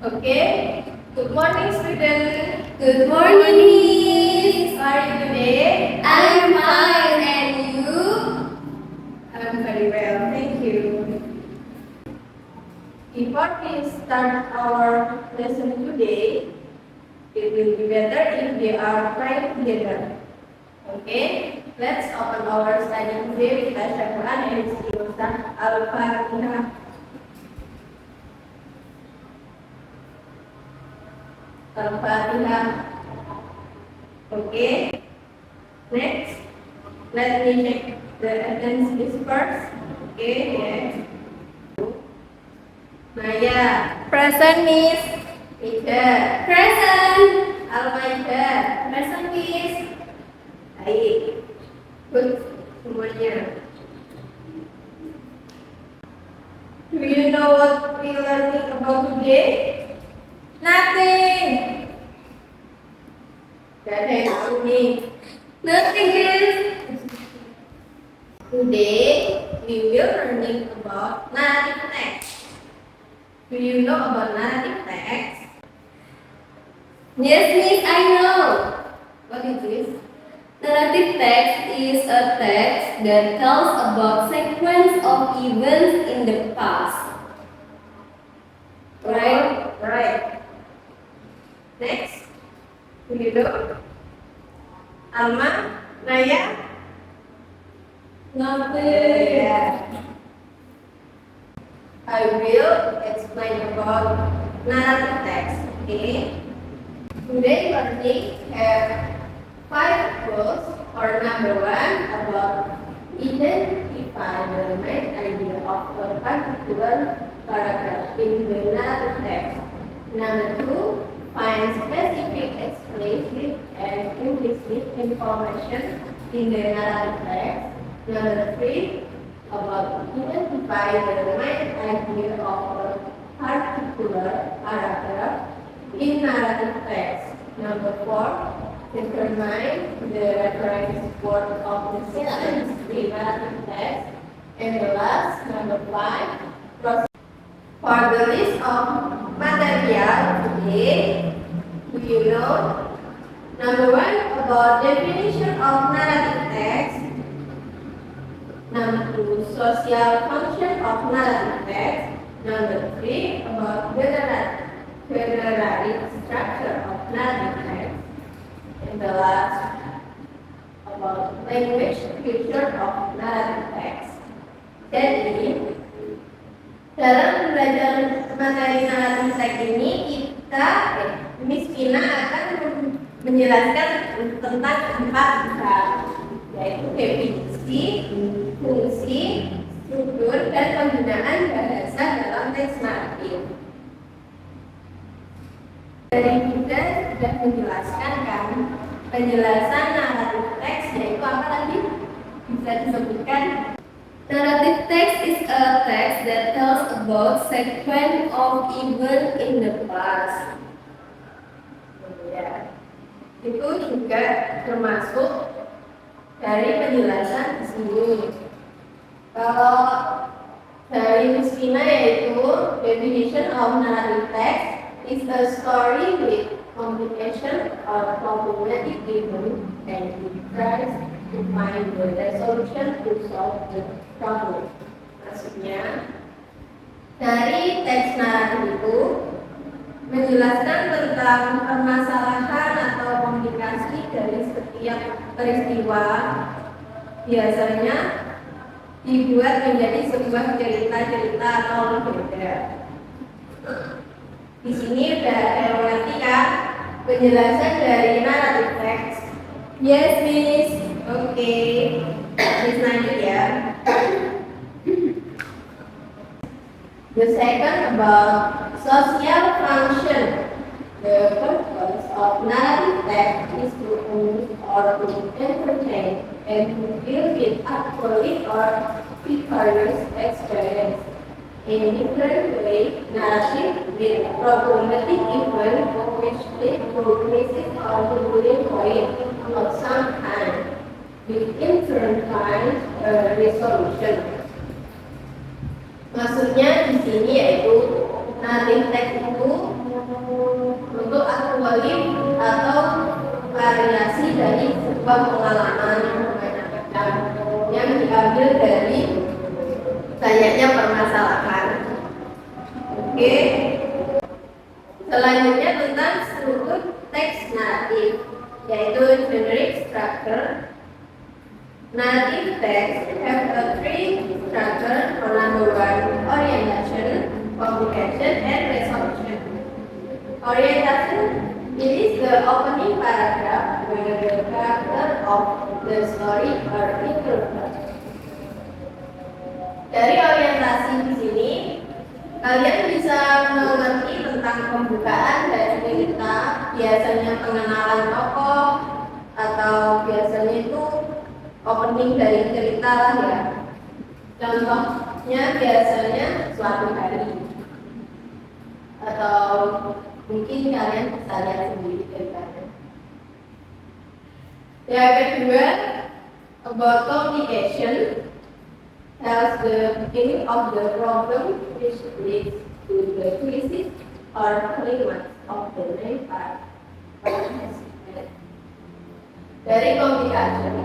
Okay. Good morning, students. Good morning, Miss. How are you today? I'm fine, and you? I'm very well, thank you. Before we start our lesson today, it will be better if we are praying together. Okay. Let's open our study today with Baca Quran and Istighfar Al-Fatihah. Al-Fatihah. Okay. Next, let me check the attendance list first. Okay. Next. Naya. Present, Miss. Ida. Present. Almaida. Present, Miss. Baik. Good semuanya. Do you know what we learning about today? Nothing. Gak ada yang tahu nih. Nothing, Miss. Today we will learning about narrative text. Do you know about narrative text? Yes, Miss, I know. What is this? Narrative text is a text that tells about sequence of events in the past. Right? Right. Next. Do you know? Alma, Naya. Nothing. I will explain about narrative text. Okay. Today learning have 5 rules. Or number 1 about identify the main idea of a particular paragraph in the narrative text. Number 2, find specific explicit and implicit information in the narrative text. Number 3, about identify the main idea of a particular paragraph in narrative text. Number 4, determine the reference word of the sentence in narrative text. And the last, number 5, for the list of material today, do you know? Number 1, about definition of narrative text. Number 2, social function of narrative text. Number 3, about general structure of narrative text. And the last, about language feature of narrative text. Jadi, dalam belajar materi narrative text ini Miss Pina akan menjelaskan tentang 4 bab, yaitu definisi, fungsi, struktur, dan penggunaan bahasa dalam teks naratif. Dari kita sudah menjelaskan kan penjelasan naratif teks, yaitu apa lagi? Bisa disebutkan? Narrative text is a text that tells about sequence of events in the past. Ya, itu juga termasuk dari penjelasan di sini. Kalau dari Miss Pina yaitu definition of narrative text is a story with complication or problematic event and it tries to find the resolution to solve the problem. Maksudnya, dari teks naratif itu menjelaskan tentang permasalahan atau komplikasi dari setiap peristiwa, biasanya dibuat menjadi sebuah cerita atau beda. Di sini udah ada mengerti kan penjelasan dari narrative text? Yes, Miss. Oke, Miss lanjut ya. The second about social function. The purpose of narrative text is to amuse or to entertain and to deal with actually or vicarious experience. In different way, narrative with problematic event which lead progressive or turning point of some kind, will in turn find a resolution. Maksudnya di sini yaitu narrative text itu Oke. Selanjutnya tentang struktur teks naratif, yaitu generic structure. Narrative text have a three structure for number one, orientation, communication, and resolution. Orientation, it is the opening paragraph where the character of the story are introduced. Dari orientasi di sini, kalian bisa mengerti tentang pembukaan dari cerita, biasanya pengenalan tokoh, atau biasanya itu opening dari cerita lah ya. Contohnya biasanya suatu hari, atau mungkin kalian bisa lihat sendiri ceritanya. Yang kedua, about communication, tells the beginning of the problem which leads to the crisis or climax of the main part. Dari communication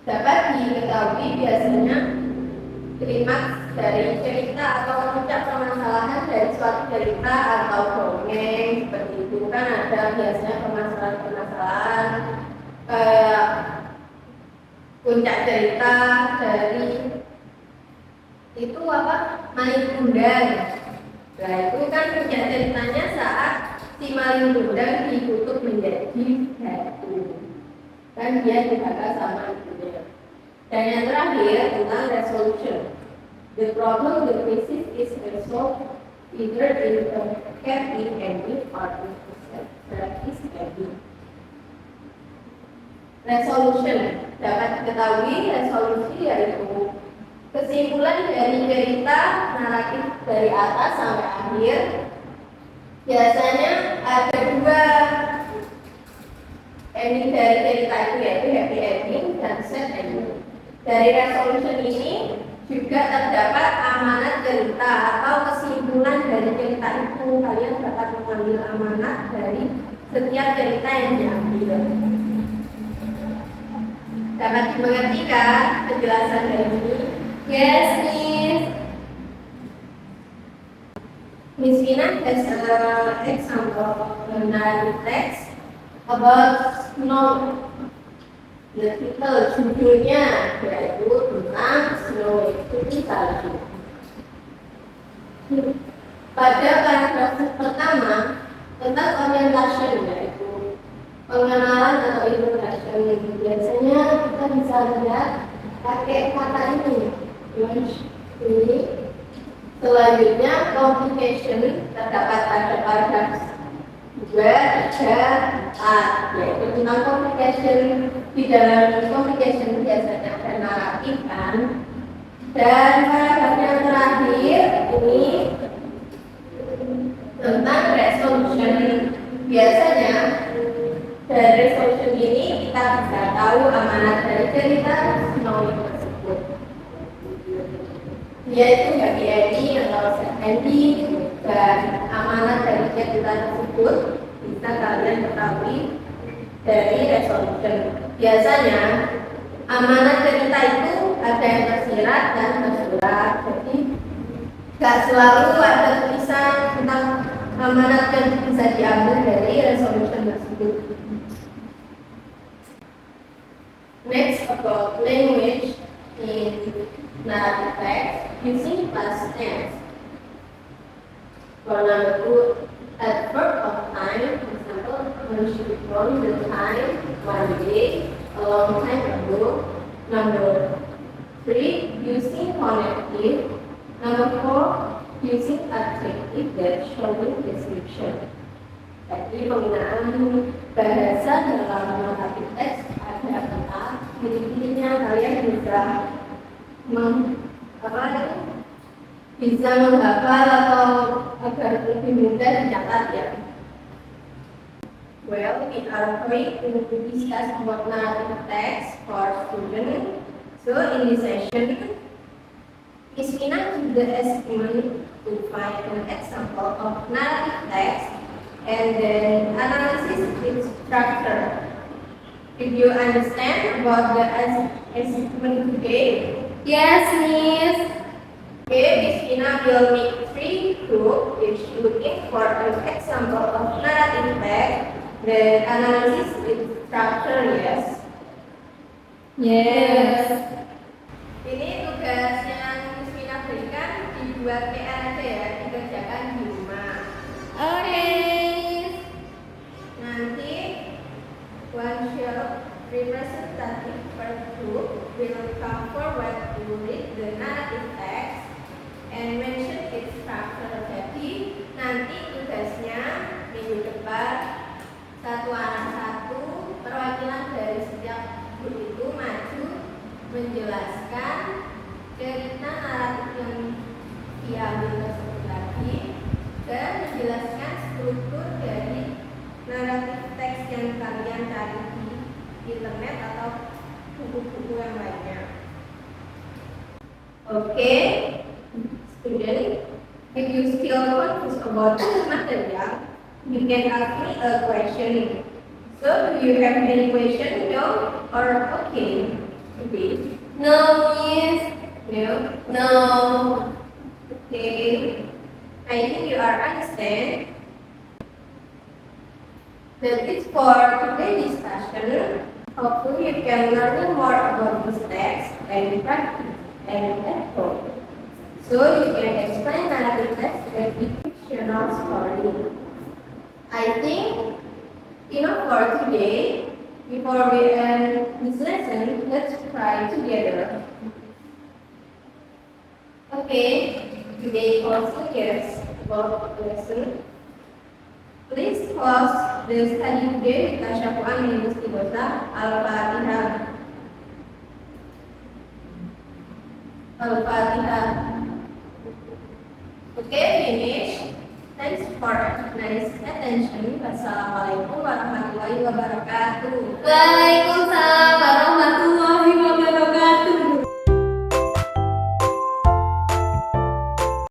dapat diketahui biasanya klimaks dari cerita atau puncak permasalahan dari suatu cerita atau dongeng seperti itu kan ada biasanya permasalahan-permasalahan puncak cerita dari itu apa maling kundang. Nah itu kan puncak ceritanya saat si maling kundang dikutuk menjadi batu kan dia dibakar sama ibunya. Dan yang terakhir tentang resolution. The problem, the crisis is resolved either in a happy ending or in a sad ending. Resolution dapat diketahui resolusi yaitu kesimpulan dari cerita naratif dari atas sampai akhir. Biasanya ada dua ending dari cerita itu yaitu happy ending dan sad ending. Dari resolution ini juga terdapat amanat cerita atau kesimpulan dari cerita itu. Kalian dapat mengambil amanat dari setiap cerita yang diambil. Dapat dimengerti kan penjelasan dari ini? Yes, Miss. Miss Vina has an example of a narrative text about snow. The title judulnya yaitu tentang snow itu salju. Pada paragraf pertama tentang orientation yaitu pengenalan atau introduction. Biasanya kita bisa lihat pakai kata ini ini. Selanjutnya communication terdapat pada paragraf 2, 3, 4 yaitu tentang communication. Di dalam communication biasanya ada naratif kan. Dan paragraf yang terakhir ini tentang resolution. Biasanya dari resolution ini kita bisa tahu amanat dari cerita snow tersebut, yaitu happy ending atau sad ending. Dan amanat dari cerita tersebut bisa kalian ketahui dari resolution. Biasanya amanat cerita itu ada yang tersirat dan tersurat, jadi gak selalu ada tulisan tentang amanat yang bisa diambil dari resolution tersebut. Next, about language in narrative text using past tense. For number 2, adverb of time, for example, when she won the time, one day, a long time ago. Number 3, using connective. Number 4, using adjective that showing description. Jadi penggunaan bahasa dalam narrative text ada 4. Ciri-cirinya kalian bisa menghafal atau agar lebih mudah dicatat ya. Well, we are going to discuss about narrative text for students. So in this session, Miss Vina give the assignment to find an example of narrative text and then analysis its structure. Did you understand about the assignment today? Yes, Miss. Okay, Miss Ina will make 3 groups which looking for an example of narrative text. The analysis is structure, yes. Yes. Ini tugas yang Miss Ina berikan dibuat PR aja ya, dikerjakan di rumah. Okay. Nanti one short representative per group will come forward to read the narrative text and mention its structure. Jadi nanti tugasnya minggu depan satu anak satu perwakilan dari setiap grup itu maju menjelaskan cerita naratif yang diambil tersebut lagi dan menjelaskan struktur dari naratif teks yang kalian cari di internet atau buku-buku yang lainnya. Okay, student, if you still confused about this material, you can ask me a question. So, do you have any question? No or okay? Okay. No, Miss. No. No. Okay. I think you are understand. That is for today's discussion. Hopefully you can learn more about this text and practice and method. So you can explain narrative text with fictional story. I think enough for today. Before we end this lesson, let's try together. Okay, today also yes about the lesson. Please close the study today with Tasyakuan min istighosah Al-Fatihah. Al-Fatihah. Okay, finish. Thanks for nice attention. Wassalamualaikum warahmatullahi wabarakatuh. Waalaikumsalam warahmatullahi